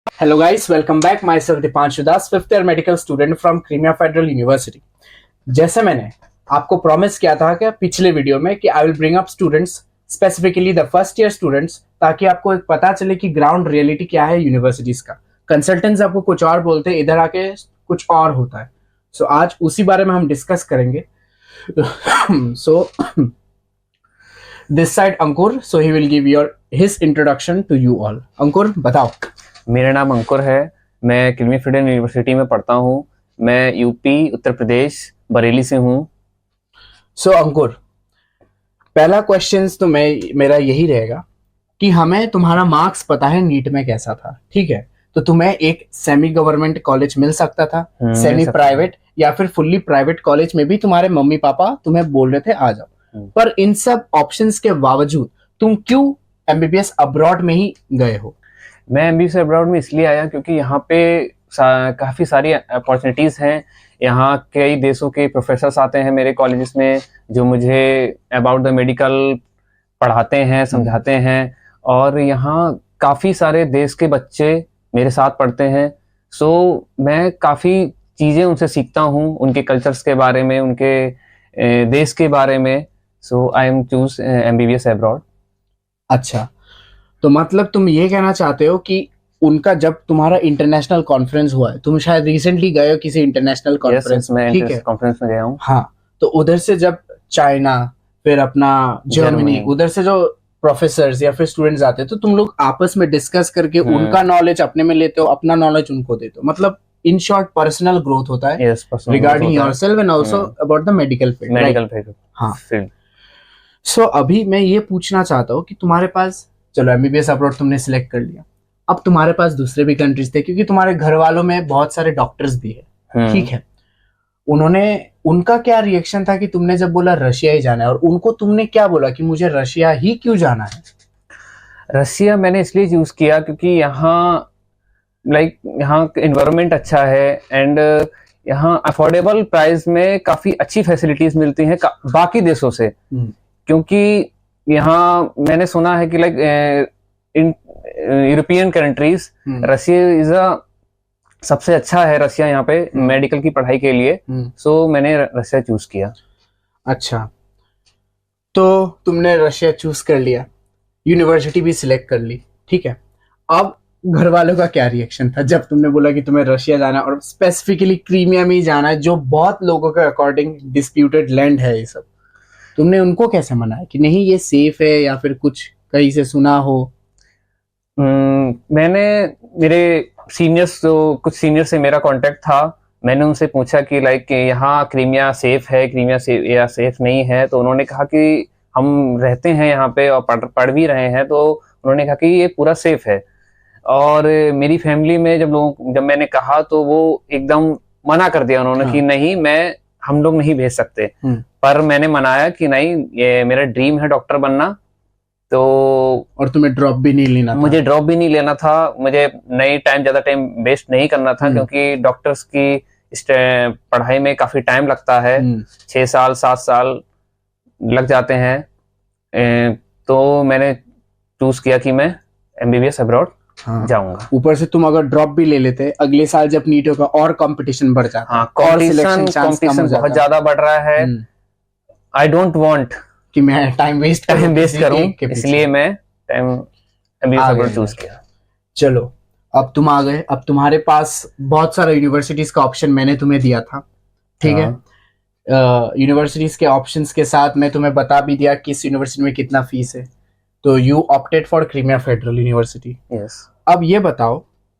Hello guys, welcome back. Myself Dipanshu Das, fifth year medical student from Crimea Federal University. जैसे मैंने आपको promise किया था कि पिछले वीडियो में कि I will bring up students, specifically the first year students, ताकि आपको एक पता चले कि ग्राउंड रियलिटी क्या है यूनिवर्सिटीज का। कंसल्टेंट्स आपको कुछ और बोलते हैं, इधर आके कुछ और होता है। सो आज उसी बारे में हम डिस्कस करेंगे। So this side Ankur, so he will give your his introduction to you all. Ankur बताओ। मेरा नाम अंकुर है। मैं क्रीमी फेडरल यूनिवर्सिटी में पढ़ता हूँ। मैं यूपी उत्तर प्रदेश बरेली से हूँ। सो अंकुर, पहला क्वेश्चन तो मेरा यही रहेगा कि हमें तुम्हारा मार्क्स पता है नीट में कैसा था, ठीक है? तो तुम्हें एक सेमी गवर्नमेंट कॉलेज मिल सकता था, सेमी प्राइवेट या फिर फुल्ली प्राइवेट कॉलेज में भी तुम्हारे मम्मी पापा तुम्हें बोल रहे थे आ जाओ। पर इन सब ऑप्शंस के बावजूद तुम क्यों एमबीबीएस अब्रॉड में ही गए हो? मैं एमबीबीएस अब्रॉड में इसलिए आया क्योंकि यहाँ पे काफ़ी सारी अपॉर्चुनिटीज़ हैं। यहाँ कई देशों के प्रोफेसर्स आते हैं मेरे कॉलेजेस में, जो मुझे अबाउट द मेडिकल पढ़ाते हैं, समझाते हैं। और यहाँ काफ़ी सारे देश के बच्चे मेरे साथ पढ़ते हैं। सो मैं काफ़ी चीज़ें उनसे सीखता हूँ, उनके कल्चर्स के बारे में, उनके देश के बारे में। So I am choose MBBS abroad. अच्छा, तो मतलब तुम ये कहना चाहते हो कि उनका जब तुम्हारा इंटरनेशनल कॉन्फ्रेंस हुआ है, तुम शायद रिसेंटली गए हो किसी इंटरनेशनल कॉन्फ्रेंस में, ठीक है? कॉन्फ्रेंस में गया हूँ। हाँ, तो उधर से जब चाइना, फिर अपना जर्मनी, उधर से जो प्रोफेसर्स या फिर स्टूडेंट्स आते हैं, तो तुम लोग आपस में डिस्कस करके उनका नॉलेज अपने में लेते हो, अपना नॉलेज उनको देते हो। मतलब इन शॉर्ट पर्सनल ग्रोथ होता है regarding yourself and also about the medical field. हाँ, सो अभी मैं ये पूछना चाहता हूँ कि तुम्हारे पास, चलो एमबीबीएस अब्रॉड तुमने सिलेक्ट कर लिया, अब तुम्हारे पास दूसरे भी कंट्रीज थे, क्योंकि तुम्हारे घर वालों में बहुत सारे डॉक्टर्स भी है, ठीक है? उनका क्या रिएक्शन था कि तुमने जब बोला रशिया ही जाना है, और उनको तुमने क्या बोला कि मुझे रशिया ही क्यों जाना है? रशिया मैंने इसलिए चूज किया क्योंकि यहाँ यहाँ एनवायरनमेंट अच्छा है एंड यहाँ अफोर्डेबल प्राइस में काफी अच्छी फैसिलिटीज मिलती हैं बाकी देशों से। क्योंकि यहाँ मैंने सुना है कि in European countries Russia is सबसे अच्छा है, रशिया यहाँ पे मेडिकल की पढ़ाई के लिए। सो मैंने रशिया चूज किया। अच्छा, तो तुमने रशिया चूज कर लिया, यूनिवर्सिटी भी सिलेक्ट कर ली, ठीक है? अब घर वालों का क्या रिएक्शन था जब तुमने बोला कि तुम्हें रशिया जाना और स्पेसिफिकली क्रीमिया में ही जाना है, जो बहुत लोगों के अकॉर्डिंग डिस्प्यूटेड लैंड है? ये सब तुमने उनको कैसे मनाया कि नहीं ये सेफ है, या फिर कुछ कहीं से सुना हो? मैंने मेरे सीनियर्स, जो कुछ सीनियर से मेरा कांटेक्ट था, मैंने उनसे पूछा कि यहाँ क्रीमिया सेफ है, क्रीमिया या सेफ नहीं है। तो उन्होंने कहा कि हम रहते हैं यहाँ पे और पढ़ भी रहे हैं, तो उन्होंने कहा कि ये पूरा सेफ है। और मेरी फैमिली में जब मैंने कहा तो वो एकदम मना कर दिया उन्होंने। कि नहीं, हम लोग नहीं भेज सकते। पर मैंने मनाया कि नहीं, ये मेरा ड्रीम है डॉक्टर बनना। तो और तुम्हें ड्रॉप भी नहीं लेना था? मुझे ड्रॉप भी नहीं लेना था, मुझे ज्यादा टाइम वेस्ट नहीं करना था, क्योंकि डॉक्टर्स की पढ़ाई में काफी टाइम लगता है, 6 साल 7 साल लग जाते हैं। तो मैंने चूज किया कि मैं एमबीबीएस अब्रॉड जाऊंगा। ऊपर से तुम अगर ड्रॉप भी ले लेते, अगले साल जब नीट होगा और कंपटीशन बढ़ जाता। हाँ, कंपटीशन बहुत ज्यादा बढ़ रहा है। आई डोंट वांट कि मैं टाइम वेस्ट करूं, इसलिए मैं एमबीबीएस अब्रॉड चूज किया। चलो, अब तुम आ गए, अब तुम्हारे पास बहुत सारे यूनिवर्सिटीज का ऑप्शन मैंने तुम्हें दिया था, ठीक है? यूनिवर्सिटीज के ऑप्शंस के साथ मैं तुम्हें बता भी दिया कि इस यूनिवर्सिटी में कितना फीस है। तो you opted for Crimea federal university. अब ये बताओ,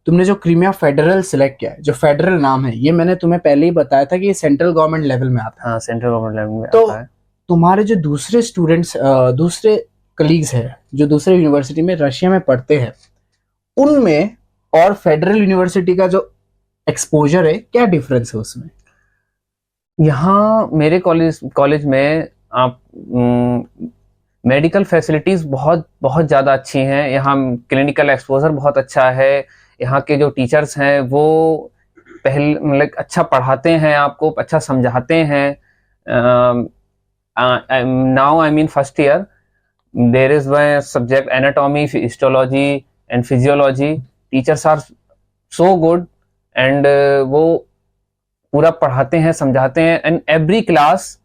तुमने जो क्रीमिया फेडरल सिलेक्ट किया है, जो फेडरल नाम है, ये मैंने तुम्हें पहले ही बताया था कि ये सेंट्रल गवर्नमेंट लेवल में आता है। हाँ, सेंट्रल गवर्नमेंट लेवल में तो आता है। तुम्हारे जो दूसरे स्टूडेंट्स, दूसरे कलीग्स हैं जो दूसरे यूनिवर्सिटी में रशिया में पढ़ते हैं, उनमें और फेडरल यूनिवर्सिटी का जो एक्सपोजर है, क्या डिफरेंस है उसमें? यहाँ मेरे कॉलेज में आप मेडिकल फैसिलिटीज बहुत बहुत ज़्यादा अच्छी हैं। यहाँ क्लिनिकल एक्सपोजर बहुत अच्छा है। यहाँ के जो टीचर्स हैं वो पहले अच्छा पढ़ाते हैं, आपको अच्छा समझाते हैं। now I'm in first year. There is one subject anatomy, histology and physiology. Teachers are so good, and वो पूरा पढ़ाते हैं, समझाते हैं। एंड एवरी क्लास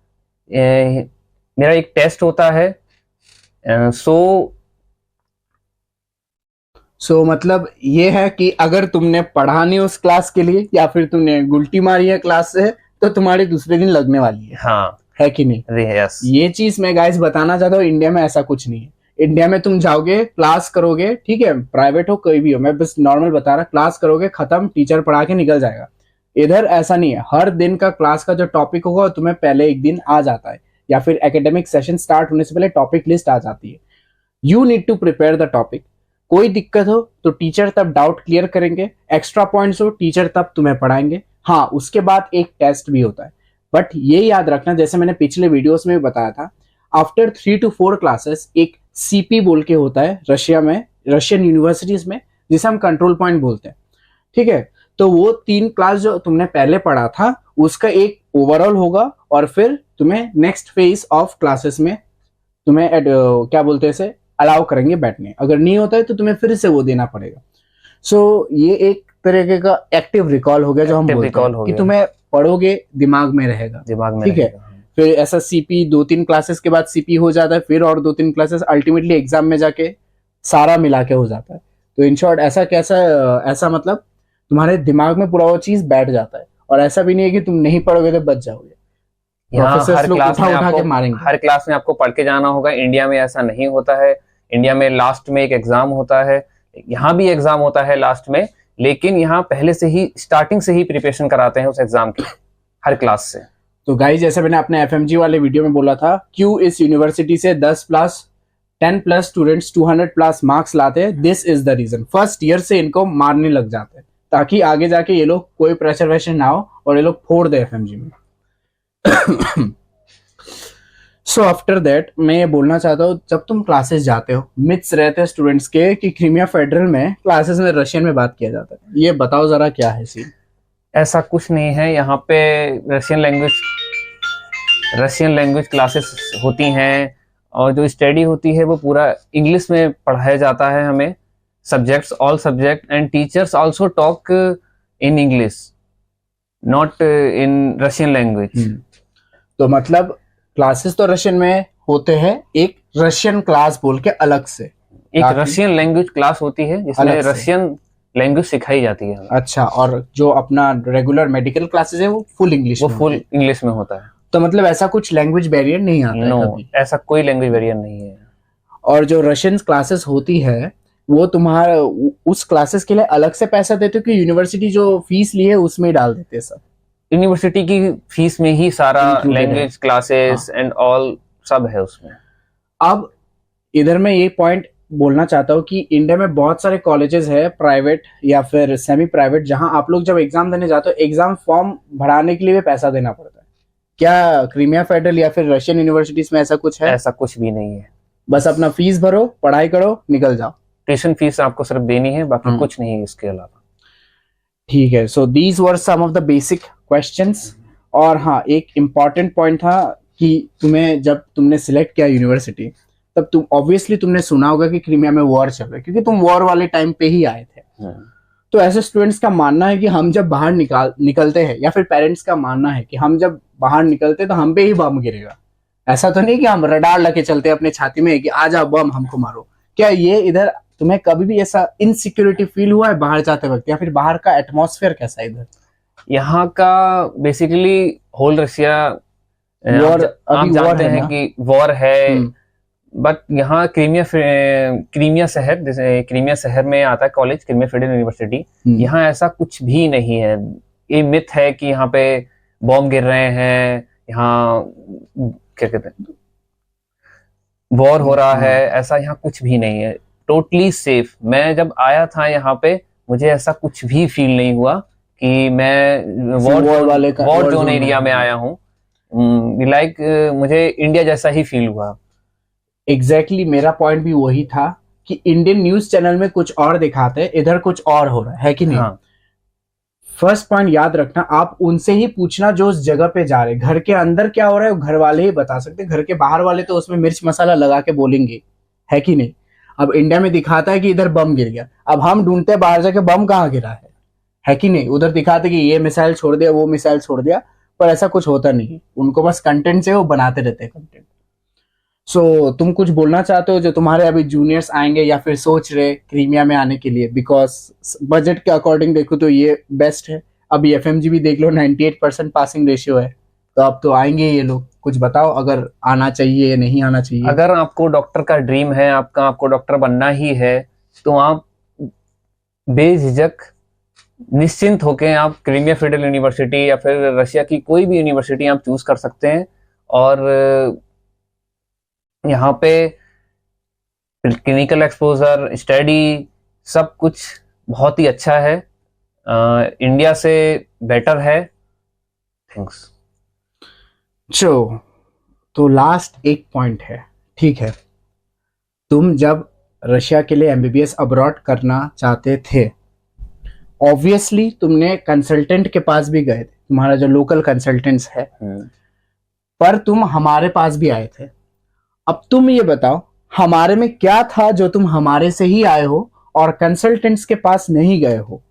मेरा एक टेस्ट होता है। सो मतलब ये है कि अगर तुमने पढ़ा नहीं उस क्लास के लिए या फिर तुमने गुलटी मारी है क्लास से, तो तुम्हारी दूसरे दिन लगने वाली है। हाँ, है कि नहीं? यस। ये चीज मैं गाइस बताना चाहता हूँ, इंडिया में ऐसा कुछ नहीं है। इंडिया में तुम जाओगे, क्लास करोगे, ठीक है, प्राइवेट हो कोई भी हो, मैं बस नॉर्मल बता रहा, क्लास करोगे, खत्म, टीचर पढ़ा के निकल जाएगा। इधर ऐसा नहीं है, हर दिन का क्लास का जो टॉपिक होगा तुम्हें पहले एक दिन आ जाता है, या फिर एकेडमिक सेशन स्टार्ट होने से पहले टॉपिक लिस्ट आ जाती है। You need to prepare the topic. कोई दिक्कत हो तो टीचर तब डाउट क्लियर करेंगे, एक्स्ट्रा पॉइंट्स हो टीचर तब तुम्हें पढ़ाएंगे। हाँ, उसके बाद एक टेस्ट भी होता है। बट ये याद रखना, जैसे मैंने पिछले वीडियोस में भी बताया था, आफ्टर 3 to 4 क्लासेस एक सीपी बोल के होता है रशिया में, रशियन यूनिवर्सिटीज में, जिसे हम कंट्रोल पॉइंट बोलते हैं। ठीक है, तो वो 3 क्लास जो तुमने पहले पढ़ा था उसका एक ओवरऑल होगा, और फिर तुम्हें नेक्स्ट फेज ऑफ क्लासेस में तुम्हें क्या बोलते हैं इसे, अलाउ करेंगे बैठने। अगर नहीं होता है तो तुम्हें फिर से वो देना पड़ेगा। सो ये एक तरीके का एक्टिव रिकॉल हो गया, जो हम बोलते हैं कि तुम्हें पढ़ोगे दिमाग में रहेगा, दिमाग में, ठीक है। फिर ऐसा सीपी 2-3 क्लासेस के बाद सीपी हो जाता है, फिर और 2-3 क्लासेस, अल्टीमेटली एग्जाम में जाके सारा मिला के हो जाता है। तो इन शॉर्ट ऐसा कैसा, ऐसा मतलब तुम्हारे दिमाग में पूरा वो चीज बैठ जाता है, और ऐसा भी नहीं है कि तुम नहीं पढ़ोगे तो बच जाओगे। हर क्लास में आपको पढ़ के जाना होगा। इंडिया में ऐसा नहीं होता है। इंडिया में लास्ट में एक एग्जाम होता है, यहाँ भी एग्जाम होता है लास्ट में, लेकिन यहाँ पहले से ही स्टार्टिंग से ही प्रिपरेशन कराते हैं उस एग्जाम की, हर क्लास से। तो गाइस, जैसे मैंने अपने एफएमजी वाले वीडियो में बोला था, क्यों इस यूनिवर्सिटी से 10+ स्टूडेंट्स 200+ मार्क्स लाते हैं, this is the reason. First year से इनको मारने लग जाते हैं, ताकि आगे जाके ये लोग कोई प्रेशर वैशर ना हो और ये लोग फोड़ दे एफएमजी में। सो आफ्टर दैट मैं ये बोलना चाहता हूँ, जब तुम क्लासेस जाते हो, मिथ्स रहते हैं स्टूडेंट्स के कि क्रीमिया फेडरल में क्लासेस में रशियन में बात किया जाता है। ये बताओ जरा क्या है सीन? ऐसा कुछ नहीं है। यहाँ पे रशियन लैंग्वेज क्लासेस होती हैं, और जो स्टडी होती है वो पूरा इंग्लिश में पढ़ाया जाता है हमें, subjects, all subject, and teachers also talk in English, not in Russian language. तो मतलब क्लासेस तो रशियन में होते हैं, एक रशियन क्लास बोल के अलग से, एक रशियन लैंग्वेज क्लास होती है जिसमें रशियन लैंग्वेज सिखाई जाती है। अच्छा, और जो अपना रेगुलर मेडिकल क्लासेस है वो फुल इंग्लिश में होता है। तो मतलब ऐसा कुछ लैंग्वेज बैरियर नहीं आता है कभी? ऐसा कोई लैंग्वेज बैरियर नहीं है। और जो रशियन क्लासेस होती है वो तुम्हारा उस क्लासेस के लिए अलग से पैसा देते हो कि यूनिवर्सिटी जो फीस ली है उसमें डाल देते हैं सब? यूनिवर्सिटी की फीस में ही सारा लैंग्वेज क्लासेस एंड ऑल सब है उसमें। अब इधर मैं ये पॉइंट बोलना चाहता हूँ कि इंडिया में बहुत सारे कॉलेजेस है, प्राइवेट या फिर सेमी प्राइवेट, जहां आप लोग जब एग्जाम देने जाते हो, एग्जाम फॉर्म भराने के लिए भी पैसा देना पड़ता है। क्या क्रीमिया फेडरल या फिर रशियन यूनिवर्सिटीज में ऐसा कुछ है? ऐसा कुछ भी नहीं है। बस अपना फीस भरो, पढ़ाई करो, निकल जाओ। ट्यूशन फीस आपको सिर्फ देनी है, बाकी कुछ नहीं है इसके अलावा। ठीक है, so these were some of the basic questions. और हाँ, एक इम्पॉर्टेंट पॉइंट था कि तुम्हें जब तुमने सिलेक्ट किया यूनिवर्सिटी, तब तुम ऑब्वियसली तुमने सुना होगा कि क्रीमिया में वॉर चल रहा है, क्योंकि तुम वॉर वाले टाइम पे ही आए थे। तो ऐसे स्टूडेंट्स का मानना है कि हम जब बाहर निकलते हैं, या फिर पेरेंट्स का मानना है कि हम जब बाहर निकलते तो हम पे ही बम गिरेगा। ऐसा तो नहीं कि हम रडार लगे चलते अपने छाती में कि आ जाओ बम हमको मारो। क्या ये इधर तुम्हें कभी भी ऐसा इनसिक्योरिटी फील हुआ है बाहर जाते वक्त, या फिर बाहर का एटमॉस्फेयर कैसा है इधर? यहाँ का बेसिकली होल रशिया वॉर, आप जानते हैं कि वॉर है, बट यहाँ क्रीमिया शहर, जैसे क्रीमिया शहर में आता है कॉलेज, क्रीमिया फेडरल यूनिवर्सिटी, यहाँ ऐसा कुछ भी नहीं है। ये मिथ है कि यहाँ पे बॉम्ब गिर रहे हैं, यहाँ क्या कहते हैं वॉर हो रहा है, ऐसा यहाँ कुछ भी नहीं है। Totally safe. मैं जब आया था यहाँ पे, मुझे ऐसा कुछ भी फील नहीं हुआ कि मैं वॉर जोन एरिया में आया हूँ। लाइक मुझे इंडिया जैसा ही फील हुआ। एग्जैक्टली मेरा पॉइंट भी वही था कि इंडियन न्यूज चैनल में कुछ और दिखाते हैं, इधर कुछ और हो रहा है कि नहीं? हाँ। फर्स्ट पॉइंट याद रखना, आप उनसे ही पूछना जो उस जगह पे जा रहे। घर के अंदर क्या हो रहा है वो घर वाले ही बता सकते, घर के बाहर वाले तो उसमें मिर्च मसाला लगा के बोलेंगे, है कि नहीं? अब इंडिया में दिखाता है कि इधर बम गिर गया, अब हम ढूंढते हैं बाहर जाके बम कहाँ गिरा है। है कि नहीं? उधर दिखाते कि ये मिसाइल छोड़ दिया, वो मिसाइल छोड़ दिया, पर ऐसा कुछ होता नहीं है। उनको बस कंटेंट से वो बनाते रहते हैं कंटेंट। सो तुम कुछ बोलना चाहते हो जो तुम्हारे अभी जूनियर्स आएंगे या फिर सोच रहे क्रीमिया में आने के लिए? बिकॉज बजट के अकॉर्डिंग देखो तो ये बेस्ट है। अभी एफएमजी भी देख लो, 98% पासिंग रेशियो है, तो अब तो आएंगे ये लोग। कुछ बताओ अगर आना चाहिए या नहीं आना चाहिए। अगर आपको डॉक्टर का ड्रीम है, आपको डॉक्टर बनना ही है, तो आप बेझिझक निश्चिंत होकर आप क्रीमिया फेडरल यूनिवर्सिटी या फिर रशिया की कोई भी यूनिवर्सिटी आप चूज कर सकते हैं। और यहाँ पे क्लिनिकल एक्सपोजर, स्टडी, सब कुछ बहुत ही अच्छा है, इंडिया से बेटर है। थैंक्स। तो लास्ट एक पॉइंट है, ठीक है? तुम जब रशिया के लिए एमबीबीएस अब्रॉड करना चाहते थे, ऑब्वियसली तुमने कंसल्टेंट के पास भी गए थे, तुम्हारा जो लोकल कंसल्टेंट्स है, पर तुम हमारे पास भी आए थे। अब तुम ये बताओ हमारे में क्या था जो तुम हमारे से ही आए हो और कंसल्टेंट्स के पास नहीं गए हो?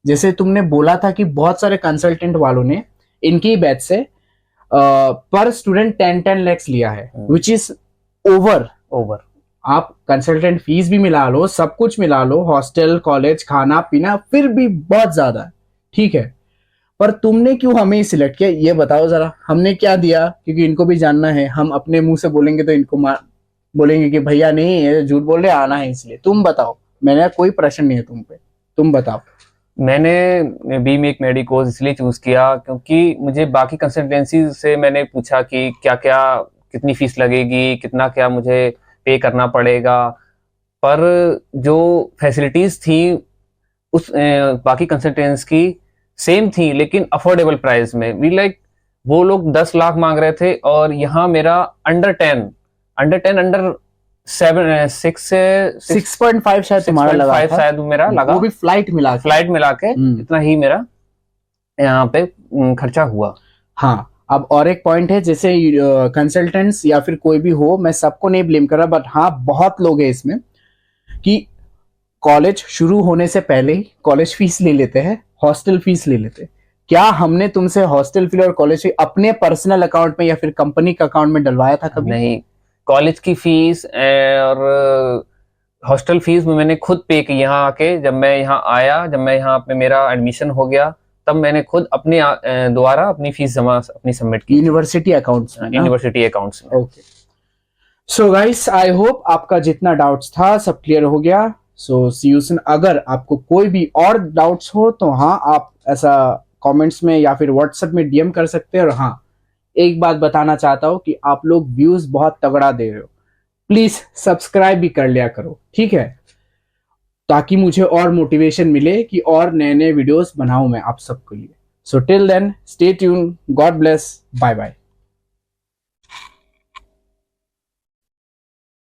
जैसे तुमने बोला था कि बहुत सारे कंसल्टेंट वालों ने इनकी बैच से पर स्टूडेंट 10 lakhs लिया है, विच इज ओवर। आप कंसल्टेंट फीस भी मिला लो, सब कुछ मिला लो, हॉस्टल, कॉलेज, खाना पीना, फिर भी बहुत ज्यादा है, ठीक है? पर तुमने क्यों हमें ही सिलेक्ट किया, ये बताओ जरा। हमने क्या दिया? क्योंकि इनको भी जानना है। हम अपने मुंह से बोलेंगे तो इनको बोलेंगे कि भैया नहीं, ये झूठ बोल रहे, आना है इसलिए। तुम बताओ, मैंने कोई प्रश्न नहीं है तुम पे, तुम बताओ। मैंने बीमेक मेडिकोज इसलिए चूज किया क्योंकि मुझे बाकी कंसल्टेंसी से मैंने पूछा कि क्या क्या, कितनी फीस लगेगी, कितना क्या मुझे पे करना पड़ेगा, पर जो फैसिलिटीज थी उस बाकी कंसल्टेंट्स की सेम थी, लेकिन अफोर्डेबल प्राइस में। वो लोग 10 लाख मांग रहे थे और यहाँ मेरा अंडर 6.5 शायद तुम्हारा लगा था, शायद मेरा लगा, वो भी फ्लाइट मिला के इतना ही मेरा यहाँ पे खर्चा हुआ। हाँ, अब और एक पॉइंट है, जैसे कंसल्टेंट्स या फिर कोई भी हो, मैं सबको नहीं ब्लेम कर रहा, बट हाँ बहुत लोग हैं इसमें कि कॉलेज शुरू होने से पहले ही कॉलेज फीस ले लेते हैं, हॉस्टल फीस ले लेते हैं। क्या हमने तुमसे हॉस्टल फी और कॉलेज फी अपने पर्सनल अकाउंट में या फिर कंपनी का अकाउंट में डलवाया था कभी? नहीं, कॉलेज की फीस और हॉस्टल फीस में मैंने खुद पे की यहाँ आके। जब मैं यहाँ आया, जब मैं यहाँ पे मेरा एडमिशन हो गया, तब मैंने खुद अपने द्वारा अपनी फीस अपनी सबमिट की यूनिवर्सिटी अकाउंट्स में। यूनिवर्सिटी अकाउंट्स में। Okay, so guys, I hope आपका जितना डाउट्स था सब क्लियर हो गया। सो सी यू सून। अगर आपको कोई भी और डाउट्स हो तो हाँ, आप ऐसा कमेंट्स में या फिर व्हाट्सएप में डीएम कर सकते हैं। और हाँ, एक बात बताना चाहता हूँ कि आप लोग व्यूज बहुत तगड़ा दे रहे हो, प्लीज सब्सक्राइब भी कर लिया करो, ठीक है? ताकि मुझे और मोटिवेशन मिले कि और नए नए वीडियोस बनाऊं मैं आप सबके लिए। So till then, stay tune, God bless, bye bye.